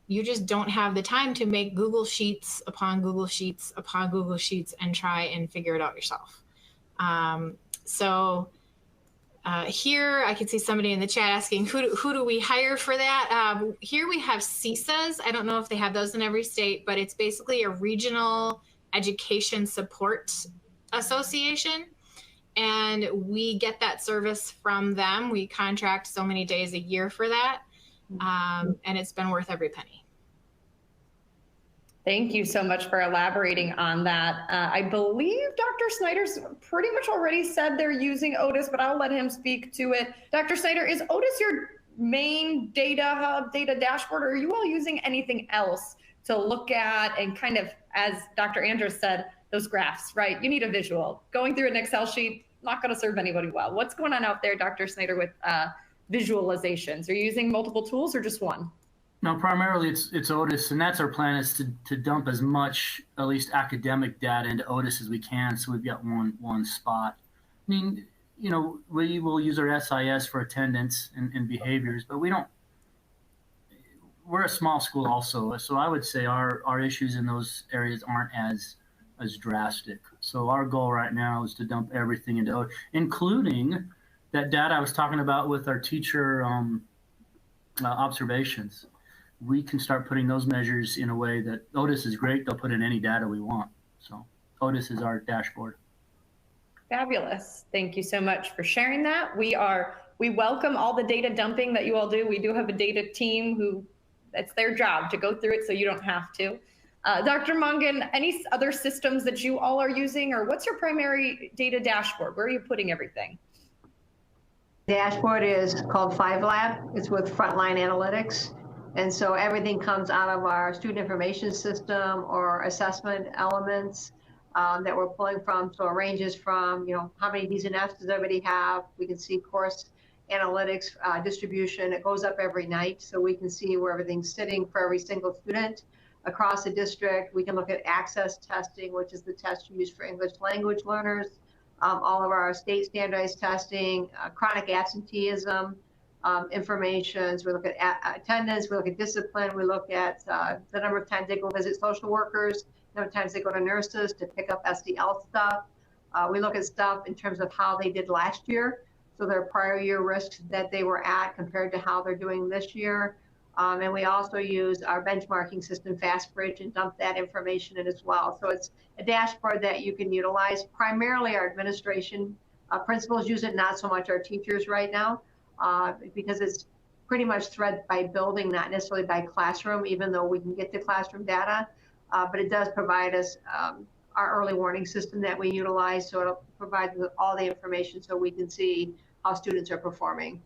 you just don't have the time to make Google Sheets upon Google Sheets upon Google Sheets and try and figure it out yourself. Here I can see somebody in the chat asking, who do we hire for that? Here we have CISAs. I don't know if they have those in every state, but it's basically a regional education support association. And we get that service from them. We contract so many days a year for that. And it's been worth every penny. Thank you so much for elaborating on that. I believe Dr. Snyder's pretty much already said they're using Otus, but I'll let him speak to it. Dr. Snyder, is Otus your main data hub, data dashboard, or are you all using anything else to look at and kind of, as Dr. Andrus said, those graphs, right? You need a visual. Going through an Excel sheet, not going to serve anybody well. What's going on out there, Dr. Snyder, with visualizations? Are you using multiple tools or just one? No, primarily it's Otus, and that's our plan, is to dump as much, at least academic data, into Otus as we can, so we've got one spot. I mean, we will use our SIS for attendance and behaviors, but we're a small school also, so I would say our issues in those areas aren't as drastic. So our goal right now is to dump everything into Otus, including that data I was talking about with our teacher observations. We can start putting those measures in a way that Otus is great. They'll put in any data we want. So Otus is our dashboard. Fabulous. Thank you so much for sharing that. We welcome all the data dumping that you all do. We do have a data team who it's their job to go through it, so you don't have to. Dr. Mongan, any other systems that you all are using, or what's your primary data dashboard? Where are you putting everything? Dashboard is called 5Lab. It's with Frontline Analytics. And so everything comes out of our student information system or assessment elements that we're pulling from. So it ranges from, how many Ds and Fs does everybody have? We can see course analytics distribution. It goes up every night, so we can see where everything's sitting for every single student. across the district. We can look at access testing, which is the test used for English language learners, all of our state standardized testing, chronic absenteeism information. So we look at attendance, we look at discipline, we look at the number of times they go visit social workers, the number of times they go to nurses to pick up SDL stuff. We look at stuff in terms of how they did last year, so their prior year risks that they were at compared to how they're doing this year. And we also use our benchmarking system, FastBridge, and dump that information in as well. So it's a dashboard that you can utilize. Primarily our administration principals use it, not so much our teachers right now, because it's pretty much thread by building, not necessarily by classroom, even though we can get the classroom data. But it does provide us our early warning system that we utilize. So it'll provide all the information so we can see how students are performing.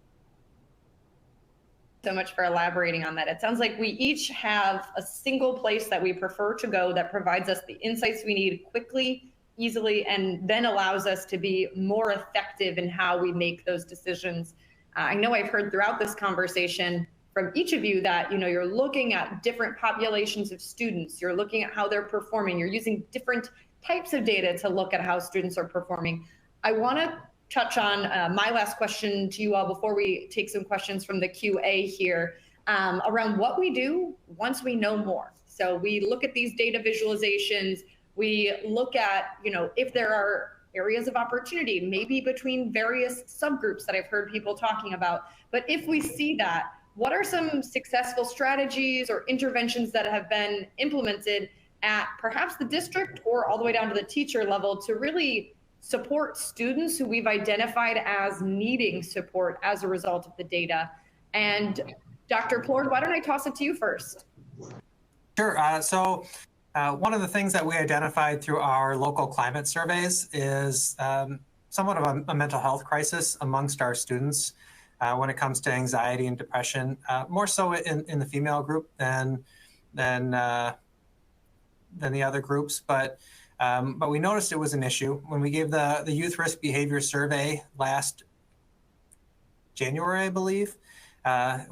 So much for elaborating on that. It sounds like we each have a single place that we prefer to go that provides us the insights we need quickly, easily, and then allows us to be more effective in how we make those decisions. I know I've heard throughout this conversation from each of you that, you know, you're looking at different populations of students, you're looking at how they're performing, you're using different types of data to look at how students are performing. I want to touch on my last question to you all before we take some questions from the QA here around what we do once we know more. So we look at these data visualizations, we look at, you know, if there are areas of opportunity, maybe between various subgroups that I've heard people talking about. But if we see that, what are some successful strategies or interventions that have been implemented at perhaps the district or all the way down to the teacher level to really support students who we've identified as needing support as a result of the data? And Dr. Plord, why don't I toss it to you first? Sure. One of the things that we identified through our local climate surveys is somewhat of a mental health crisis amongst our students when it comes to anxiety and depression, more so in the female group than the other groups. But we noticed it was an issue when we gave the youth risk behavior survey last January, I believe.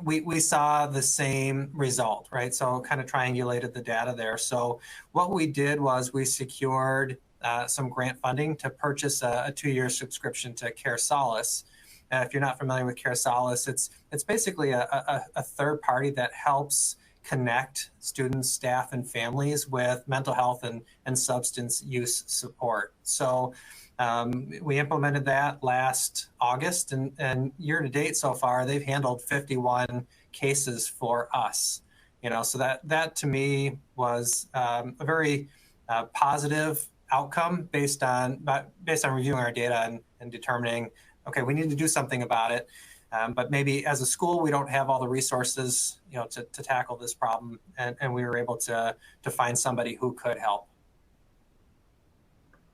We saw the same result, right? So kind of triangulated the data there. So what we did was we secured some grant funding to purchase a 2-year subscription to Care Solace. If you're not familiar with Care Solace, it's basically a third party that helps connect students, staff, and families with mental health and substance use support. So we implemented that last August, and year to date so far, they've handled 51 cases for us. You know, so that to me was a very positive outcome based on reviewing our data and determining, okay, we need to do something about it. But maybe as a school, we don't have all the resources, you know, to tackle this problem, and we were able to find somebody who could help.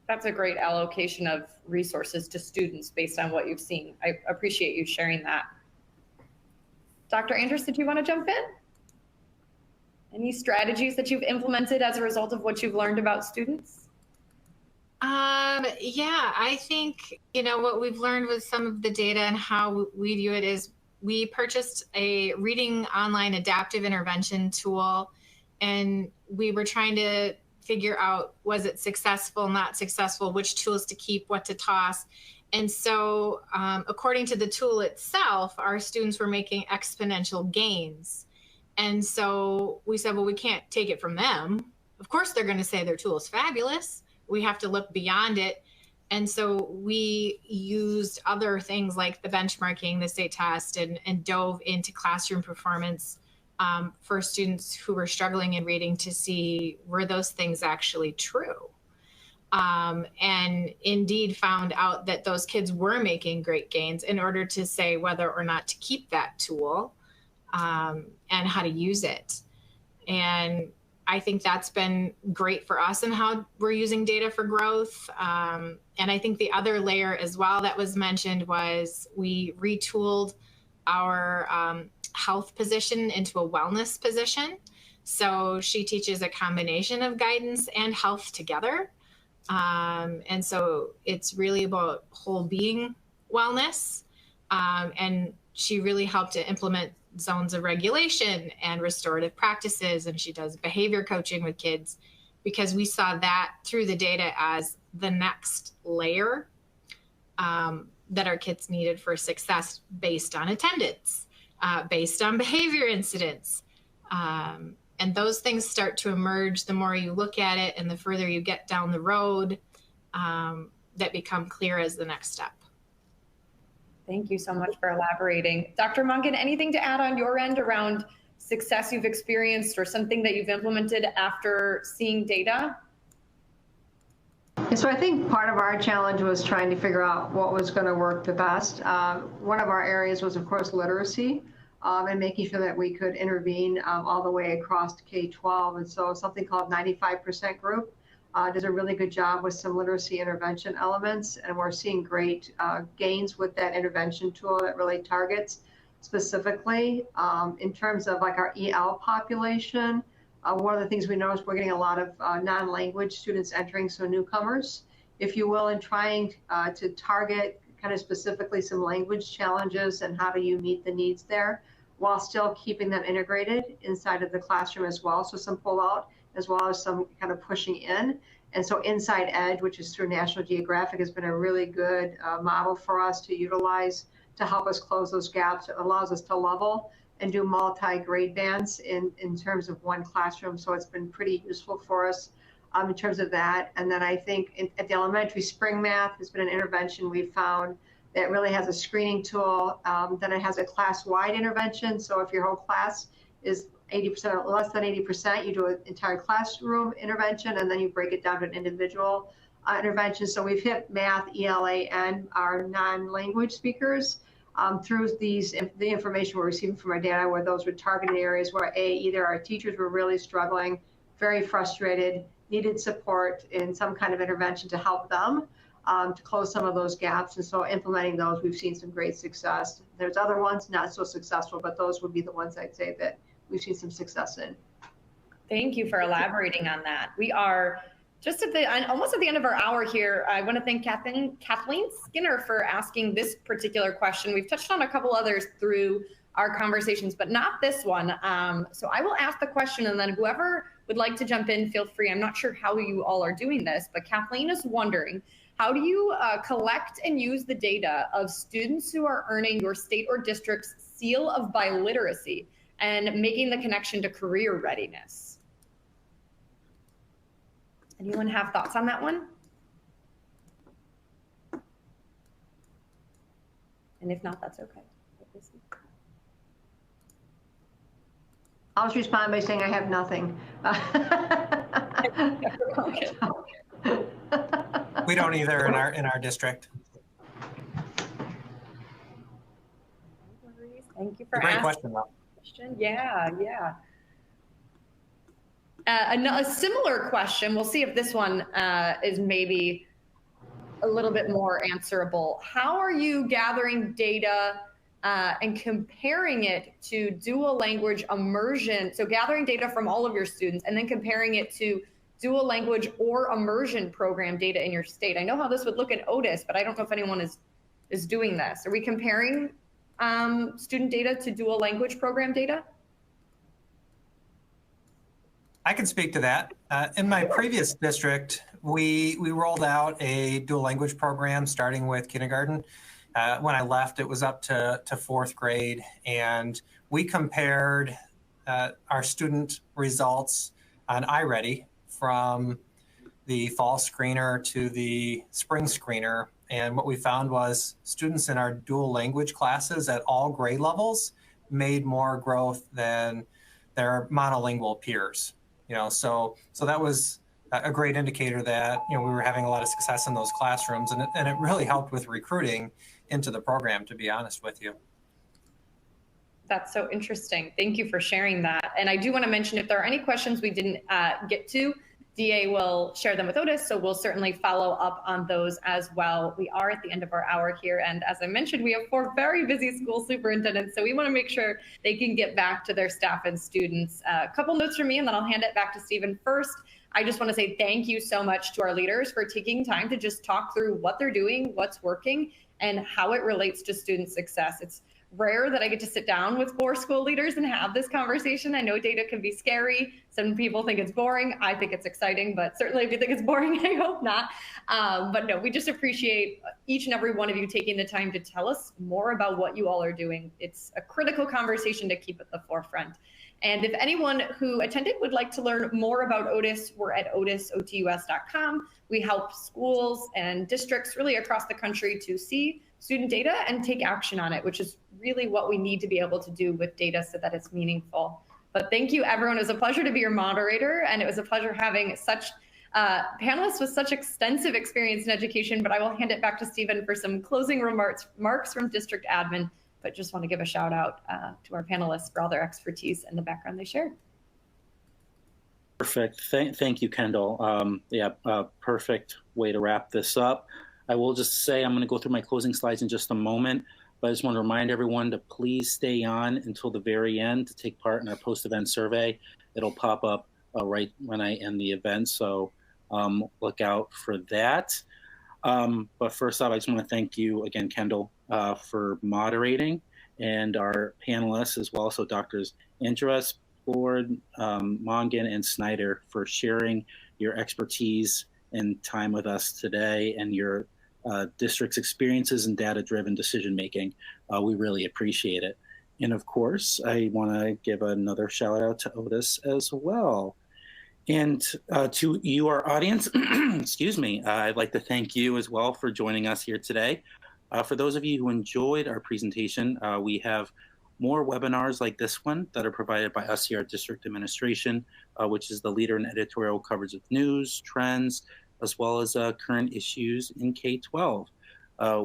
That's a great allocation of resources to students based on what you've seen. I appreciate you sharing that. Dr. Andrus, did you want to jump in? Any strategies that you've implemented as a result of what you've learned about students? Yeah, I think, you know, what we've learned with some of the data and how we view it is we purchased a reading online adaptive intervention tool, and we were trying to figure out, was it successful, not successful, which tools to keep, what to toss. And so according to the tool itself, our students were making exponential gains. And so we said, well, we can't take it from them. Of course, they're going to say their tool is fabulous. We have to look beyond it. And so we used other things like the benchmarking, the state test, and dove into classroom performance for students who were struggling in reading to see, were those things actually true? And indeed found out that those kids were making great gains in order to say whether or not to keep that tool and how to use it. And I think that's been great for us and how we're using data for growth. And I think the other layer as well that was mentioned was we retooled our health position into a wellness position. So she teaches a combination of guidance and health together. And so it's really about whole being wellness. And she really helped to implement zones of regulation and restorative practices, and she does behavior coaching with kids, because we saw that through the data as the next layer that our kids needed for success, based on attendance, based on behavior incidents. And those things start to emerge the more you look at it and the further you get down the road, that become clear as the next step. Thank you so much for elaborating. Dr. Monken, anything to add on your end around success you've experienced or something that you've implemented after seeing data? And so I think part of our challenge was trying to figure out what was going to work the best. One of our areas was, of course, literacy, and making sure that we could intervene all the way across to K-12. And so something called 95% Group does a really good job with some literacy intervention elements, and we're seeing great gains with that intervention tool that really targets specifically. In terms of like our EL population, one of the things we know is we're getting a lot of non-language students entering, so newcomers, if you will, and trying to target kind of specifically some language challenges and how do you meet the needs there while still keeping them integrated inside of the classroom as well. So some pull out as well as some kind of pushing in. And so Inside Edge, which is through National Geographic, has been a really good model for us to utilize to help us close those gaps. It allows us to level and do multi-grade bands in terms of one classroom. So it's been pretty useful for us in terms of that. And then I think at the elementary, Spring Math has been an intervention we've found that really has a screening tool. Then it has a class-wide intervention. So if your whole class is 80% or less than 80%, you do an entire classroom intervention, and then you break it down to an individual intervention. So we've hit math, ELA, and our non-language speakers through the information we're receiving from our data, where those were targeted areas where either our teachers were really struggling, very frustrated, needed support in some kind of intervention to help them to close some of those gaps. And so implementing those, we've seen some great success. There's other ones not so successful, but those would be the ones I'd say that we've seen some success in. Thank you for elaborating on that. We are just almost at the end of our hour here. I want to thank Kathleen Skinner for asking this particular question. We've touched on a couple others through our conversations, but not this one. So I will ask the question, and then whoever would like to jump in, feel free. I'm not sure how you all are doing this, but Kathleen is wondering, how do you collect and use the data of students who are earning your state or district's seal of biliteracy and making the connection to career readiness? Anyone have thoughts on that one? And if not, that's okay. I'll just respond by saying I have nothing. We don't either in our district. Thank you for Great asking. question, though. Yeah. A similar question. We'll see if this one is maybe a little bit more answerable. How are you gathering data and comparing it to dual language immersion? So gathering data from all of your students and then comparing it to dual language or immersion program data in your state. I know how this would look at Otus, but I don't know if anyone is doing this. Are we comparing student data to dual language program data? I can speak to that. In my previous district, we rolled out a dual language program starting with kindergarten. When I left, it was up to fourth grade, and we compared our student results on iReady from the fall screener to the spring screener. And what we found was students in our dual language classes at all grade levels made more growth than their monolingual peers. So that was a great indicator that we were having a lot of success in those classrooms, and it really helped with recruiting into the program, to be honest with you. That's so interesting. Thank you for sharing that. And I do want to mention, if there are any questions we didn't get to, DA will share them with Otus, so we'll certainly follow up on those as well. We are at the end of our hour here, and as I mentioned, we have 4 very busy school superintendents, so we want to make sure they can get back to their staff and students. A couple notes from me, and then I'll hand it back to Stephen. First, I just want to say thank you so much to our leaders for taking time to just talk through what they're doing, what's working, and how it relates to student success. It's rare that I get to sit down with 4 school leaders and have this conversation. I know data can be scary. Some people think it's boring. I think it's exciting, but certainly if you think it's boring, I hope not. But no, we just appreciate each and every one of you taking the time to tell us more about what you all are doing. It's a critical conversation to keep at the forefront. And if anyone who attended would like to learn more about Otus, we're at otus.com. We help schools and districts really across the country to see student data and take action on it, which is really what we need to be able to do with data so that it's meaningful. But thank you, everyone. It was a pleasure to be your moderator, and it was a pleasure having such panelists with such extensive experience in education. But I will hand it back to Stephen for some closing remarks from district admin. But just want to give a shout out to our panelists for all their expertise and the background they shared. Perfect. Thank you, Kendall. Perfect way to wrap this up. I will just say I'm going to go through my closing slides in just a moment, but I just want to remind everyone to please stay on until the very end to take part in our post-event survey. It'll pop up right when I end the event, so look out for that. But first off, I just want to thank you again, Kendall, for moderating, and our panelists as well, so Drs. Andrus, Ford, Mongan, and Snyder for sharing your expertise and time with us today and your district's experiences in data-driven decision-making. We really appreciate it. And of course, I want to give another shout out to Otus as well. And to you, our audience, excuse me, I'd like to thank you as well for joining us here today. For those of you who enjoyed our presentation, we have more webinars like this one that are provided by us here at District Administration, which is the leader in editorial coverage of news, trends, as well as current issues in K-12.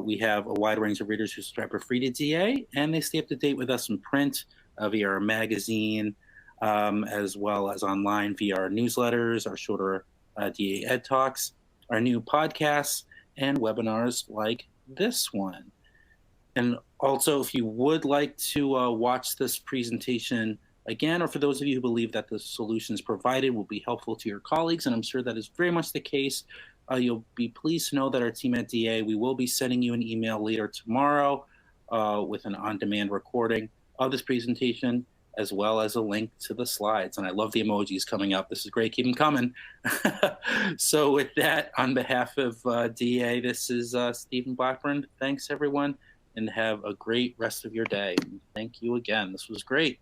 We have a wide range of readers who subscribe for free to DA, and they stay up to date with us in print via our magazine, as well as online via our newsletters, our shorter DA Ed Talks, our new podcasts, and webinars like this one. And also, if you would like to watch this presentation again, or for those of you who believe that the solutions provided will be helpful to your colleagues, and I'm sure that is very much the case, you'll be pleased to know that our team at DA, we will be sending you an email later tomorrow with an on-demand recording of this presentation, as well as a link to the slides. And I love the emojis coming up. This is great. Keep them coming. So with that, on behalf of DA, this is Stephen Blackburn. Thanks, everyone, and have a great rest of your day. Thank you again. This was great.